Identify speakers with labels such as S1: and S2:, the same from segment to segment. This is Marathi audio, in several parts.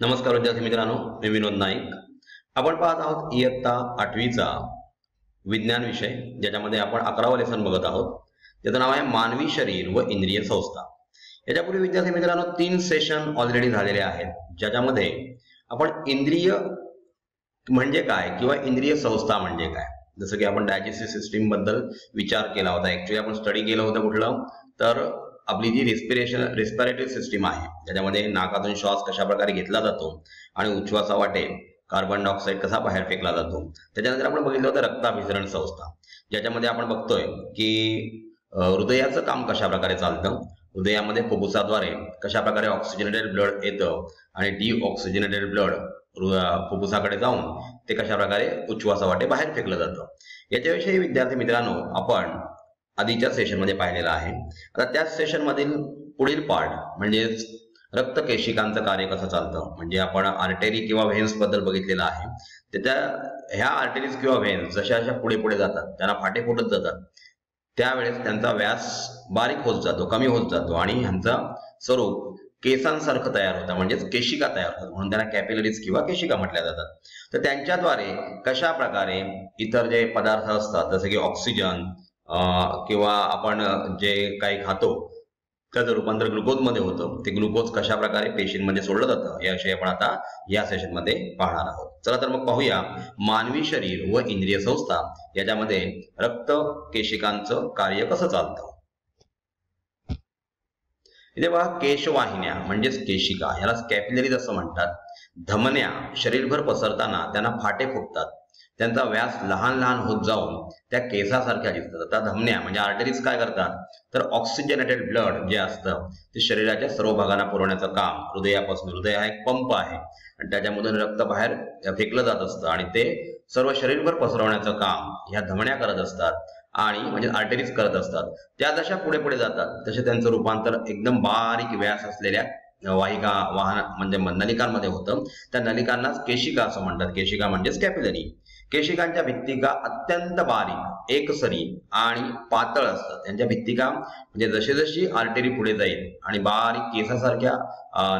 S1: नमस्कार विद्यार्थी मित्रांनो, मी विनोद नाईक. आपण पाहत आहोत इयत्ता 8वीचा विज्ञान विषय, ज्याच्यामध्ये आपण 11वा लेसन बघत आहोत. त्याचं नाव आहे मानवी शरीर व इंद्रिय संस्था. याच्यापूर्वी विद्यार्थी मित्रांनो 3 सेशन ऑलरेडी झालेले आहेत, ज्याच्यामध्ये आपण इंद्रिय म्हणजे काय किंवा इंद्रिय संस्था म्हणजे काय, जसं की आपण डायजेस्टिव्ह सिस्टीम बद्दल विचार केला होता. ऍक्च्युली आपण स्टडी केलं होतं कुठलं तर आपली जी रेस्पिरेटरी सिस्टीम आहे, त्याच्यामध्ये नाकातून श्वास कशा प्रकारे घेतला जातो आणि उच्छ्वासावाटे कार्बन डायऑक्साईड कसा बाहेर फेकला जातो. त्याच्यानंतर आपण बघितलं होतं रक्ताभिसरण संस्था, ज्याच्यामध्ये आपण बघतोय की हृदयाचं काम कशा प्रकारे चालतं, हृदयामध्ये फुफ्फुसाद्वारे कशा प्रकारे ऑक्सिजनेटेड ब्लड येतं आणि डिऑक्सिजनेटेड ब्लड फुफ्फुसाकडे जाऊन ते कशा प्रकारे उच्छ्वासावाटे बाहेर फेकलं जातं. याच्याविषयी विद्यार्थी मित्रांनो आपण आधीच्या सेशन मध्ये पाहिलेला आहे. आता त्याच सेशन मधील पुढील पार्ट म्हणजे रक्त केशिकांचं कार्य कसं चालतं, म्हणजे आपण आर्टरी किंवा व्हेन्स बद्दल बघितलेलं आहे. त्याच्या ह्या आर्टरीज किंवा व्हेन्स जशा जशा पुढे पुढे जातात, त्यांना फाटे फुटत जातात, त्यावेळेस त्यांचा व्यास बारीक होत जातो, कमी होत जातो आणि ह्यांचा स्वरूप केसांसारखं तयार होतं, म्हणजेच केशिका तयार होतात, म्हणून त्यांना कॅपिलरीज किंवा केशिका म्हटल्या जातात. तर त्यांच्याद्वारे कशा प्रकारे इतर जे पदार्थ असतात, जसे की ऑक्सिजन किंवा आपण जे काही खातो त्याचं रूपांतर ग्लुकोजमध्ये होतं, ते ग्लुकोज कशा प्रकारे पेशींमध्ये सोडलं जातं याविषयी आपण आता या सेशन मध्ये पाहणार आहोत. चला तर मग पाहूया मानवी शरीर व इंद्रिय संस्था याच्यामध्ये रक्त केशिकांचं कार्य कसं चालतं. इथे पहा, केशवाहिन्या म्हणजेच केशिका, याला कॅपिलरीज असं म्हणतात. धमन्या शरीरभर पसरताना त्यांना फाटे फुटतात, त्यांचा व्यास लहान लहान होत जाऊन त्या केसासारख्या दिसतात. आता धमन्या म्हणजे आर्टरीज काय करतात तर ऑक्सिजनेटेड ब्लड जे असतं ते शरीराच्या सर्व भागांना पुरवण्याचं काम हृदयापासून, हृदय हा एक पंप आहे आणि त्याच्यामधून रक्त बाहेर फेकलं जात असतं आणि ते सर्व शरीरभर पसरवण्याचं काम ह्या धमन्या करत असतात आणि म्हणजे आर्टरीज करत असतात. त्या जशा पुढे पुढे जातात तसे त्यांचं रूपांतर एकदम बारीक व्यास असलेल्या वाहिका वाहन म्हणजे नलिकांमध्ये होतं. त्या नलिकांनाच केशिका असं म्हणतात. केशिका म्हणजेच कॅपिलरी. केशिकांच्या भित्तिका अत्यंत बारीक, एकसरी आणि पातळ असतात. त्यांच्या भित्तिका म्हणजे जशी जशी आर्टरी पुढे जाईल आणि बारीक केसासारख्या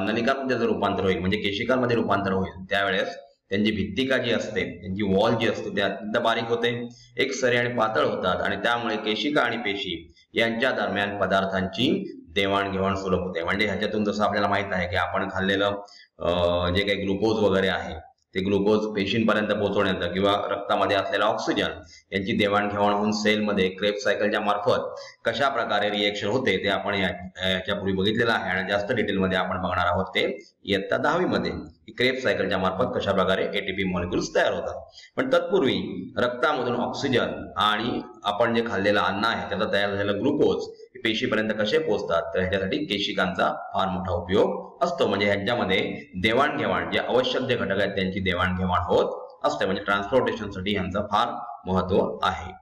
S1: नलिकांमध्ये जर रूपांतर होईल, म्हणजे केशिकांमध्ये रूपांतर होईल, त्यावेळेस त्यांची भित्तिका जी असते, त्यांची वॉल जी असते, ते अत्यंत बारीक होते, एकसरी आणि पातळ होतात आणि त्यामुळे केशिका आणि पेशी यांच्या दरम्यान पदार्थांची देवाणघेवाण सुलभ होते. म्हणजे ह्याच्यातून जसं आपल्याला माहित आहे की आपण खाल्लेलं जे काही ग्लुकोज वगैरे आहे, ते ग्लुकोज पेशींपर्यंत पोहोचवण्याचं किंवा रक्तामध्ये असलेला ऑक्सिजन यांची देवाणघेवाण होऊन सेलमध्ये क्रेब्स सायकलच्या मार्फत कशा प्रकारे रिएक्शन होते ते आपण याच्यापूर्वी बघितलेलं आहे आणि जास्त डिटेलमध्ये आपण बघणार आहोत ते इयत्ता 10वी मध्ये. क्रेब्स सायकलच्या मार्फत कशा प्रकारे एटीपी मॉलिक्युल्स तयार होतात. पण तत्पूर्वी रक्तामधून ऑक्सिजन आणि आपण जे खाल्लेलं अन्न आहे त्याचा तयार झालेला ग्लुकोज पेशीपर्यंत कसे पोहोचतात, तर ह्याच्यासाठी केशिकांचा फार मोठा उपयोग असतो. म्हणजे ह्यांच्यामध्ये देवाणघेवाण, जे आवश्यक जे घटक आहेत त्यांची देवाणघेवाण होत असते. म्हणजे ट्रान्सपोर्टेशनसाठी यांचं फार महत्व आहे.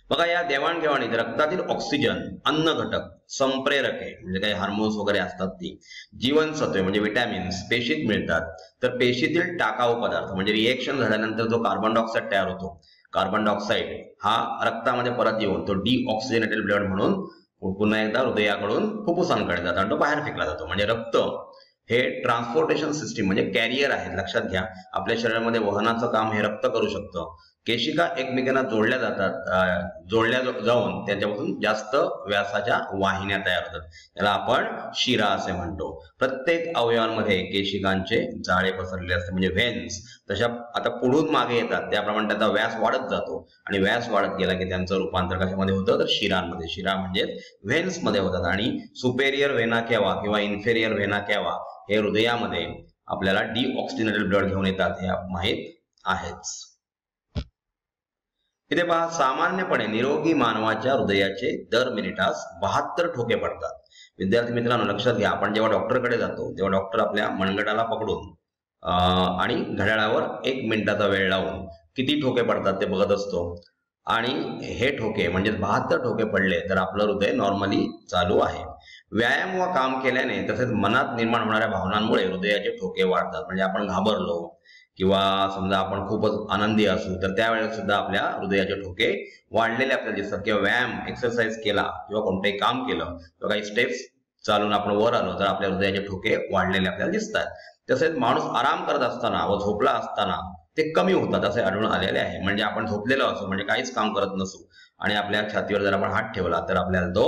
S1: बघा, या देवाणघेवाणीत रक्तातील ऑक्सिजन, अन्न घटक, संप्रेरके म्हणजे काही हार्मोन्स वगैरे असतात ती, जीवनसत्वे म्हणजे विटॅमिन्स पेशीत मिळतात. तर पेशीतील टाकाऊ पदार्थ म्हणजे रिएक्शन झाल्यानंतर जो कार्बन डायऑक्साईड तयार होतो, कार्बन डायऑक्साईड हा रक्तामध्ये परत येऊन तो डिऑक्सिजनेटेड ब्लड म्हणून पुन्हा एकदा हृदयाकडून फुफ्फुसांकडे जातो आणि तो बाहेर फेकला जातो. म्हणजे रक्त हे ट्रान्सपोर्टेशन सिस्टीम म्हणजे कॅरियर आहे. लक्षात घ्या, आपल्या शरीरामध्ये वहनाचं काम हे रक्त करू शकतं. केशिका एकमेकांना जोडल्या जातात, जोडल्या जाऊन त्यांच्यापासून जास्त व्यासाच्या वाहिन्या तयार होतात. त्याला आपण शिरा असे म्हणतो. प्रत्येक अवयवांमध्ये केशिकांचे जाळे पसरलेले असते म्हणजे व्हेन्स. तशा आता पुढून मागे येतात त्याप्रमाणे त्याचा व्यास वाढत जातो आणि व्यास वाढत गेला की त्यांचं रूपांतर कशामध्ये होतं तर शिरांमध्ये. शिरा म्हणजे व्हेन्स मध्ये होतात. आणि सुपेरियर व्हेना केवा किंवा इन्फेरियर व्हेना केवा हे हृदयामध्ये आपल्याला डिऑक्सिजनेटेड ब्लड घेऊन येतात, हे माहित आहेच. इथे पहा, सामान्यपणे निरोगी मानवाच्या हृदयाचे दर मिनिटास 72 ठोके पडतात. विद्यार्थी मित्रांनो लक्षात घ्या, आपण जेव्हा डॉक्टरकडे जातो तेव्हा डॉक्टर आपल्या मनगटाला पकडून आणि घड्याळावर 1 मिनिटाचा वेळ लावून किती ठोके पडतात ते बघत असतो. आणि हे ठोके म्हणजे 72 ठोके पडले तर आपलं हृदय नॉर्मली चालू आहे. व्यायाम व काम केल्याने तसेच मनात निर्माण होणाऱ्या भावनांमुळे हृदयाचे ठोके वाढतात. म्हणजे आपण घाबरलो किंवा समजा आपण खूपच आनंदी असू तर त्यावेळेस सुद्धा आपल्या हृदयाचे ठोके वाढलेले आपल्याला दिसतात. किंवा व्यायाम एक्सरसाइज केला किंवा कोणतेही काम केलं किंवा काही स्टेप्स चालून आपण वर आलो तर आपल्या हृदयाचे ठोके वाढलेले आपल्याला दिसतात. तसेच माणूस आराम करत असताना व झोपला असताना ते कमी होतात असे आढळून आलेले आहे. म्हणजे आपण झोपलेलो असो, म्हणजे काहीच काम करत नसू आणि आपल्या छातीवर जर आपण हात ठेवला तर आपल्याला तो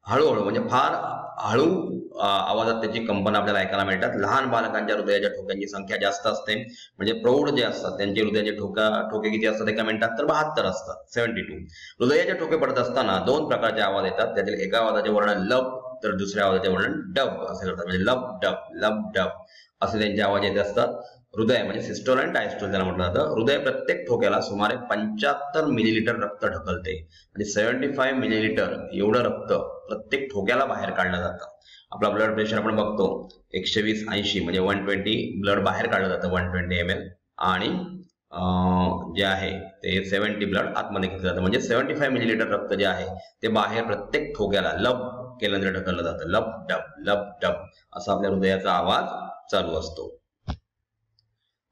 S1: हळूहळू म्हणजे फार हळू आवाजात त्याची कंपन आपल्याला ऐकायला मिळतात. लहान बालकांच्या हृदयाच्या ठोक्यांची संख्या जास्त असते. म्हणजे प्रौढ जे असतात त्यांचे हृदयाचे ठोके किती असतात एका मिनिटात, तर 72 असतात, 72. हृदयाचे ठोके पडत असताना 2 प्रकारचे आवाज येतात. त्यातील एका आवाजाचे वर्णन लब तर दुसऱ्या आवाजाचे वर्णन डब असे करतात. म्हणजे लब डब असे त्यांचे आवाज येत असतात. हृदय म्हणजे सिस्टोल आणि डायस्टोल त्याला म्हटलं जातं. हृदय प्रत्येक ठोक्याला सुमारे 75 मिलीलिटर रक्त ढकलते. म्हणजे 75 मिलीलिटर एवढं रक्त प्रत्येक ठोक्याला बाहेर काढलं जातं. आपला ब्लड प्रेशर आपण बघतो 120/80 म्हणजे 120 ब्लड बाहेर काढलं जातं 120 ml आणि जे आहे ते 70 ब्लड आतमध्ये घेतलं जातं. म्हणजे 75 मिलीलिटर रक्त जे आहे ते बाहेर प्रत्येक ठोक्याला लब केल्यानंतर ढकललं जातं. लब डब असा आपल्या हृदयाचा आवाज चालू असतो.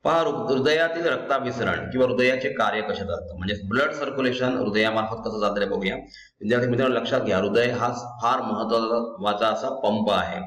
S1: पहा, हृदयातील रक्ताभिसरण किंवा हृदयाचे कार्य कसे चालतं, म्हणजे ब्लड सर्क्युलेशन हृदयामार्फत कसं चालतं बघूया. विद्यार्थी मित्रांनो लक्षात घ्या, हृदय हा फार महत्वाचा असा पंप आहे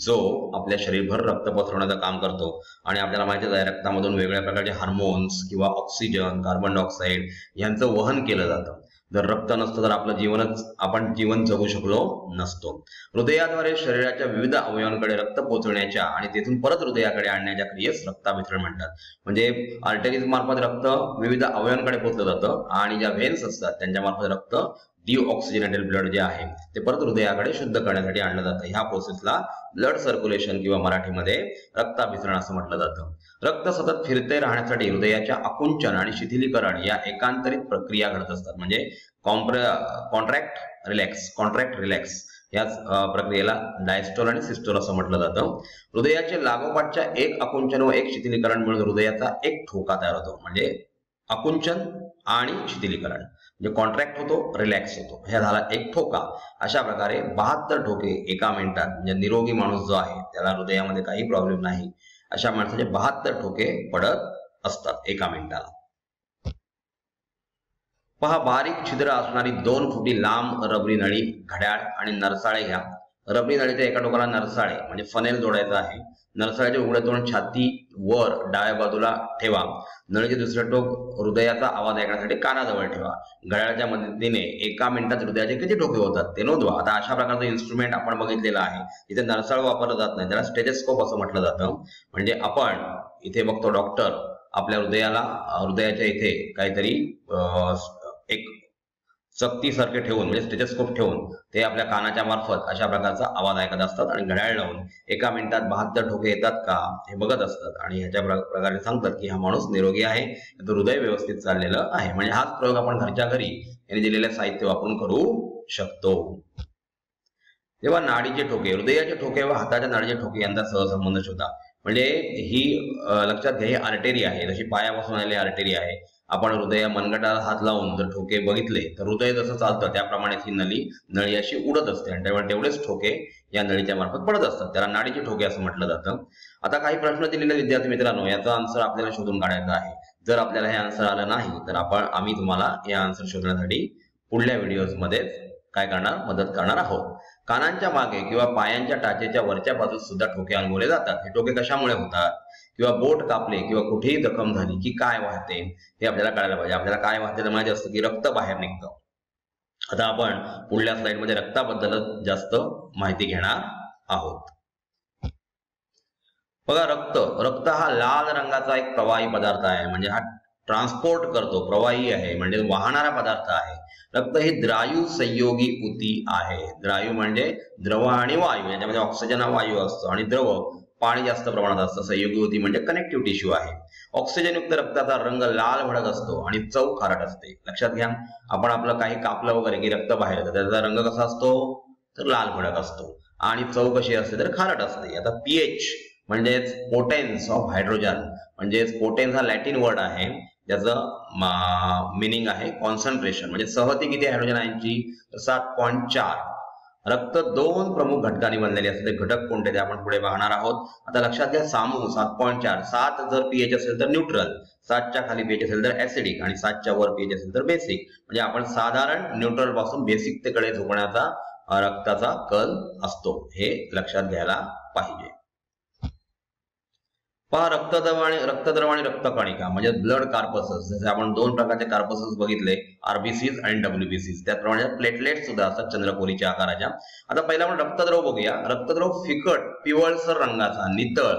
S1: जो आपल्या शरीरभर रक्त पसरवण्याचं काम करतो. आणि आपल्याला माहितीच आहे रक्तामधून वेगवेगळ्या प्रकारचे हार्मोन्स किंवा ऑक्सिजन, कार्बन डायऑक्साईड यांचं वहन केलं जातं. जर रक्त नसतं तर आपण जीवन जगू शकलो नसतो. हृदयाद्वारे शरीराच्या विविध अवयवांकडे रक्त पोहोचवण्याच्या आणि तेथून परत हृदयाकडे आणण्याच्या क्रियेस रक्ताभिसरण म्हणतात. म्हणजे आर्टरीज मार्फत रक्त विविध अवयवांकडे पोहोचलं जातं आणि ज्या व्हेन्स असतात त्यांच्या मार्फत रक्त डिऑक्सिजनेटेड ब्लड जे आहे ते परत हृदयाकडे शुद्ध करण्यासाठी आणलं जातं. ह्या प्रोसेसला ब्लड सर्क्युलेशन किंवा मराठीमध्ये रक्ताभिसरण असं म्हटलं जातं. रक्त सतत फिरते राहण्यासाठी हृदयाच्या आकुंचन आणि शिथिलीकरण या एकांतरित प्रक्रिया घडत असतात. म्हणजे कॉन्ट्रॅक्ट रिलॅक्स या प्रक्रियेला डायस्टोल आणि सिस्टोल असं म्हटलं जातं. हृदयाचे लागोपाठच्या एक आकुंचन व एक शिथिलीकरण मिळून हृदयाचा एक ठोका तयार होतो. म्हणजे आकुंचन आणि शिथिलीकरण म्हणजे कॉन्ट्रॅक्ट होतो, रिलॅक्स होतो, हे झाला एक ठोका. अशा प्रकारे 72 ठोके एका मिनिटात, म्हणजे निरोगी माणूस जो आहे त्याला हृदयामध्ये काही प्रॉब्लेम नाही अशा माणसाचे 72 ठोके पडत असतात एका मिनिटाला. पहा, बारीक छिद्र असणारी 2 फुटी लांब रबरी नळी, घड्याळ आणि नरसाळे घ्या. रबरी नळीच्या एका टोकाला नरसाळे म्हणजे फनेल जोडायचं आहे. नरसाळ्याचे उघडे तोंड छाती वर डाव्या बाजूला ठेवा. नळीचे दुसरे टोक हृदयाचा आवाज ऐकण्यासाठी कानाजवळ ठेवा. घड्याळाच्या मदतीने एका मिनिटात हृदयाचे किती ठोके होतात ते नोंदवा. आता अशा प्रकारचं इन्स्ट्रुमेंट आपण बघितलेलं आहे. इथे नरसाळ वापरलं जात नाही, त्याला स्टेथोस्कोप असं म्हटलं जातं. म्हणजे आपण इथे बघतो डॉक्टर आपल्या हृदयाच्या इथे काहीतरी एक चकतीसारखे ठेवून म्हणजे स्टेथोस्कोप ठेवून ते आपल्या कानाच्या मार्फत अशा प्रकारचा आवाज ऐकत असतात आणि घड्याळ लावून एका मिनिटात 72 ठोके येतात का हे बघत असतात आणि ह्याच्या प्रकारे सांगतात की हा माणूस निरोगी आहे, तो हृदय व्यवस्थित चाललेलं आहे. म्हणजे हाच प्रयोग आपण घरच्या घरी यांनी दिलेले साहित्य वापरून करू शकतो. तेव्हा नाडीचे ठोके, हृदयाचे ठोके व हाताच्या नाडीचे ठोके यांचा सहसंबंध शोधा. म्हणजे ही लक्षात घ्या, ही आर्टेरी आहे, जशी पायापासून आलेली आर्टेरी आहे. आपण मनगटाला हात लावून जर ठोके बघितले तर हृदय जसं चालतं त्याप्रमाणेच ही नळी अशी उडत असते आणि त्यामुळे तेवढेच ठोके या नळीच्या मार्फत पडत असतात. त्याला नाडीचे ठोके असं म्हटलं जातं. आता काही प्रश्न दिलेले विद्यार्थी मित्रांनो, याचा आन्सर आपल्याला शोधून काढायचा आहे. जर आपल्याला हे आन्सर आलं नाही तर आम्ही तुम्हाला हे आन्सर शोधण्यासाठी पुढल्या व्हिडिओमध्ये काय करणार, मदत करणार आहोत. कानांच्या मागे किंवा पायांच्या टाचेच्या वरच्या बाजूस सुद्धा ठोके अनुभवले जातात. हे ठोके कशामुळे होतात, किंवा बोट कापले किंवा कुठेही जखम झाली की काय वाहते हे आपल्याला कळायला पाहिजे. आपल्याला काय वाहते तर माहिती असतं की रक्त बाहेर निघतं. आता आपण पुढल्या स्लाइडमध्ये रक्ताबद्दल जास्त माहिती घेणार आहोत. बघा, रक्त हा लाल रंगाचा एक प्रवाही पदार्थ आहे. म्हणजे हा ट्रान्सपोर्ट करतो, प्रवाही आहे म्हणजे वाहणारा पदार्थ आहे. रक्त ही द्रायू संयोगी ऊती आहे. द्रायू म्हणजे द्रव आणि वायू, याच्यामध्ये ऑक्सिजन हा वायू असतो आणि द्रव पाणी जास्त प्रमाणात असतं. संयोगी ऊती म्हणजे कनेक्टिव्ह टिश्यू आहे. ऑक्सिजनयुक्त रक्ताचा रंग लाल भडक असतो आणि चव खारट असते. लक्षात घ्या, आपण आपलं काही कापलं वगैरे की रक्त बाहेर येतं, त्याचा रंग कसा असतो तर लाल भडक असतो आणि चव कशी असते तर खारट असते. आता पीएच म्हणजेच पोटेन्स ऑफ हायड्रोजन, म्हणजेच पोटेन्स हा लॅटिन वर्ड आहे, ज्याचं मिनिंग आहे कॉन्सन्ट्रेशन. म्हणजे सहती किती हायड्रोजन आयनची 7.4. रक्त 2 प्रमुख घटकांनी बनलेले असते. घटक कोणते ते आपण पुढे पाहणार आहोत. आता लक्षात घ्या, सामू 7.4. 7 जर पीएच असेल तर न्यूट्रल, 7च्या खाली पीएच असेल तर ऍसिडिक आणि 7च्या वर पीएच असेल तर बेसिक. म्हणजे आपण साधारण न्यूट्रल पासून बेसिक कडे झोपण्याचा रक्ताचा कल असतो, हे लक्षात घ्यायला पाहिजे. पहा, रक्तद्रव आणि रक्तकणिका म्हणजे ब्लड कार्पसेस. जसे आपण दोन प्रकारचे कार्पसेस बघितले, आरबीसीज आणि डब्ल्यूबीसीज. त्याचप्रमाणे प्लेटलेट सुद्धा असतात चंद्रकोरीच्या आकाराच्या. आता पहिला आपण रक्तद्रव बघूया. रक्तद्रव फिकट पिवळसर रंगाचा, नितळ,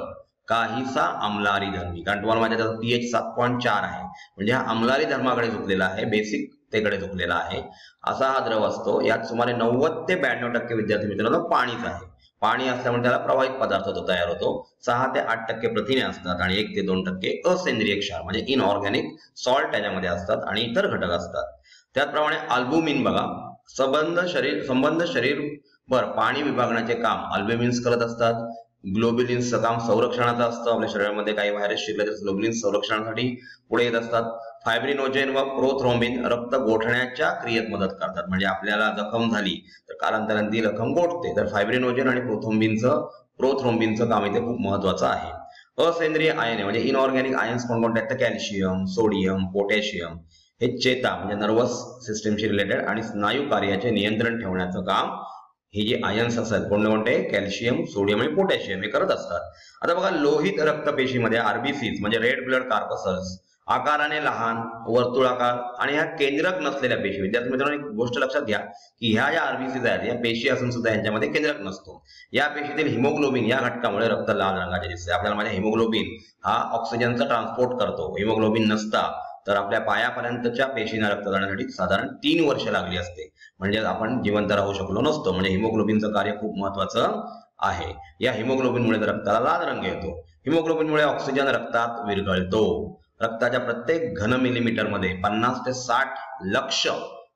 S1: काहीसा अमलारी धर्मी. कारण तुम्हाला माहिती आहे पीएच 7.4 आहे, म्हणजे हा अमलारी धर्माकडे झुकलेला आहे, बेसिक तेकडे झुकलेला आहे. असा हा द्रव असतो. यात सुमारे 90 ते 92% विद्यार्थी मित्रांनो पाणीच आहे. पाणी असल्यामुळे त्याला प्रवाहित पदार्थ तो तयार होतो. 6 ते 8% प्रथिने असतात आणि 1 ते 2% असेंद्रिय क्षार म्हणजे इनऑर्गॅनिक सॉल्ट त्याच्यामध्ये असतात आणि इतर घटक असतात. त्याचप्रमाणे अल्बुमिन बघा, संबंध शरीरभर पाणी विभागण्याचे काम अल्ब्युमिन्स करत असतात. ग्लोब्युलिन्सचं काम संरक्षणाचं असतं. आपल्या शरीरामध्ये काही व्हायरस शिरले तर ग्लोब्युलिन्स संरक्षणासाठी पुढे येत असतात. फायब्रिनोजेन व प्रोथ्रोम्बिन रक्त गोठण्याच्या क्रियेत मदत करतात. म्हणजे आपल्याला जखम झाली तर कालांतराने ती जखम गोठते, तर फायब्रिनोजेन आणि प्रोथ्रोम्बिनचं काम इथे खूप महत्वाचं आहे. असेंद्रिय आयने म्हणजे इनऑर्गॅनिक आयन्स कोणकोणते आहेत? Calcium, sodium, potassium. हे चेता म्हणजे नर्वस सिस्टीमशी रिलेटेड आणि स्नायू कार्याचे नियंत्रण ठेवण्याचं काम हे जे आयन्स असतात कोणते? कॅल्शियम, सोडियम आणि पोटॅशियम हे करत असतात. आता बघा, लोहित रक्तपेशीमध्ये आरबीसीज म्हणजे रेड ब्लड कार्पसल्स आकाराने लहान, वर्तुळाकार आणि ह्या केंद्रक नसलेल्या पेशी. विद्यार्थी मित्रांनो, एक गोष्ट लक्षात घ्या की ह्या ज्या आरबीसीज आहेत या पेशी असून सुद्धा यांच्यामध्ये केंद्रक नसतो. या पेशीतील हिमोग्लोबिन या घटकामुळे रक्त लाल रंगाचे दिसते. आपल्याला माहिती आहे हिमोग्लोबिन हा ऑक्सिजनचा ट्रान्सपोर्ट करतो. हिमोग्लोबिन नसता तर आपल्या पायापर्यंतच्या पेशींना रक्त जाण्यासाठी साधारण 3 वर्ष लागली असते, म्हणजे आपण जिवंत राहू शकलो नसतो. म्हणजे हिमोग्लोबिनचं कार्य खूप महत्वाचं आहे. या हिमोग्लोबिनमुळे रक्ताला लाल रंग येतो. हिमोग्लोबिनमुळे ऑक्सिजन रक्तात विरघळतो. रक्ताच्या प्रत्येक घन मिलीमीटर मध्ये 50 ते 60 लक्ष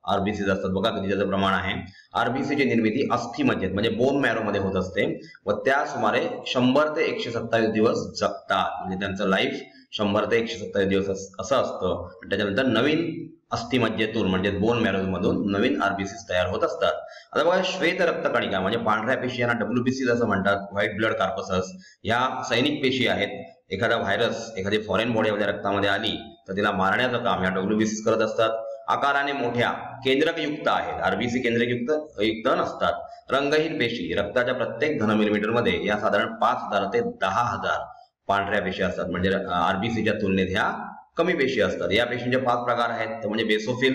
S1: आरबीसीज असतात. बघा किती त्याचं प्रमाण आहे. आरबीसीची निर्मिती अस्थिमज्जेत म्हणजे बोन मॅरो मध्ये होत असते व त्या सुमारे 100 ते 127 दिवस जगतात. म्हणजे त्यांचं लाईफ 100 ते 127 दिवस असं असतं. त्याच्यानंतर नवीन अस्थिमज्जेतून म्हणजे बोन मॅरो मधून नवीन आरबीसीज तयार होत असतात. आता बघा, श्वेत रक्तकणिका म्हणजे पांढऱ्या पेशी यांना डब्ल्यूबीसीज असं म्हणतात. व्हाईट ब्लड कार्पसस या सैनिक पेशी आहेत. एखादा व्हायरस एखादी फॉरेन बॉडी आपल्या रक्तामध्ये आली तर तिला मारण्याचं काम या डब्ल्यूबीसीज करत असतात. आकाराने मोठ्या, केंद्रकयुक्त आहेत. आरबीसी केंद्रकयुक्त नसतात. रंगहीन पेशी रक्ताच्या प्रत्येक घन मिलीमीटर मध्ये या साधारण 5000 ते 10000 पांढऱ्या पेशी असतात. म्हणजे आरबीसीच्या तुलनेत ह्या कमी पेशी असतात. या पेशींचे 5 प्रकार आहेत, ते म्हणजे बेसोफिल,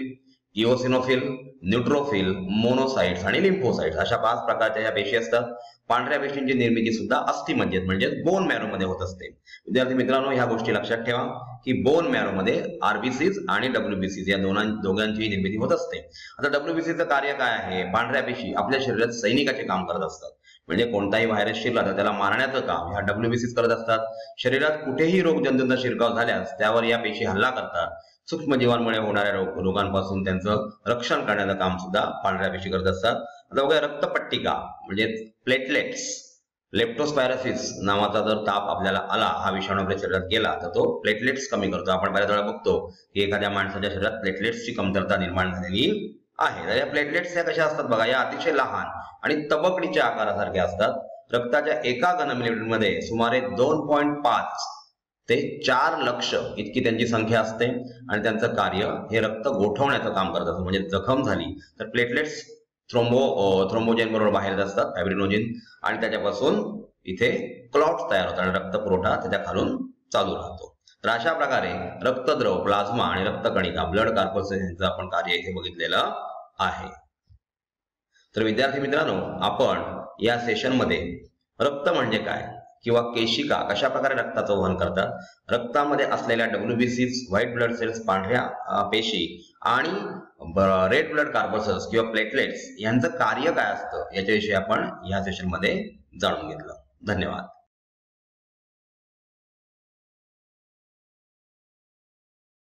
S1: इओसिनोफिल, न्यूट्रोफिल, मोनोसाइट्स आणि लिम्फोसाइट्स अशा 5 प्रकारच्या या पेशी असतात. पांढऱ्या पेशींची निर्मिती सुद्धा अस्थिमज्जेत म्हणजे बोन मॅरो मध्ये होत असते. विद्यार्थी मित्रांनो, ह्या गोष्टी लक्षात ठेवा की बोन मॅरो मध्ये आरबीसीज आणि डब्ल्यूबीसीज या दोघांची निर्मिती होत असते. आता डब्ल्यूबीसीचं कार्य काय आहे? पांढऱ्या पेशी आपल्या शरीरात सैनिकाचे काम करत असतात. म्हणजे कोणताही व्हायरस शिरला तर त्याला मारण्याचं काम ह्या डब्ल्यूबीसीज करत असतात. शरीरात कुठेही रोगजंतूंचा शिरकाव झाल्यास त्यावर या पेशी हल्ला करतात. सूक्ष्मजीवांमुळे होणाऱ्या रोगांपासून त्यांचं रक्षण करण्याचं काम सुद्धा पांढऱ्या पेशी करत असतात. आता बघा, रक्तपट्टिका म्हणजे प्लेटलेट्स. लेप्टोस्पायरोसिस नावाचा जर ताप आपल्याला आला, हा विषाणू आपल्या शरीरात गेला तर तो प्लेटलेट्स कमी करतो. आपण बऱ्याच वेळा बघतो की एखाद्या माणसाच्या शरीरात प्लेटलेट्सची कमतरता निर्माण झालेली आहे. तर या प्लेटलेट्स या कशा असतात बघा, या अतिशय लहान आणि तबकडीच्या आकारासारख्या असतात. रक्ताच्या एका घन मिलीमीटर मध्ये सुमारे 2.5 ते 4 लक्ष इतकी त्यांची संख्या असते आणि त्यांचं कार्य हे रक्त गोठवण्याचं काम करत असतं. म्हणजे जखम झाली तर प्लेटलेट्स थ्रोम्बोजेन बरोबर बाहेर येत असतात, फायब्रिनोजेन, आणि त्याच्यापासून इथे क्लॉट्स तयार होतात आणि रक्त पुरवठा त्याच्या खालून चालू राहतो. तर अशा प्रकारे रक्तद्रव, प्लाझ्मा आणि रक्तकणिका ब्लड कार्पसेस यांचं आपण कार्य इथे बघितलेलं आहे. तर विद्यार्थी मित्रांनो, आपण या सेशन मध्ये रक्त म्हणजे काय किंवा केशिका कशा प्रकारे रक्ताचं वहन करतात, रक्तामध्ये असलेल्या डब्ल्यूबीसीज, व्हाईट ब्लड सेल्स, पांढऱ्या पेशी आणि रेड ब्लड कार्पसल्स किंवा प्लेटलेट्स यांचं कार्य काय असतं याच्याविषयी आपण या सेशन मध्ये जाणून घेतलं. धन्यवाद.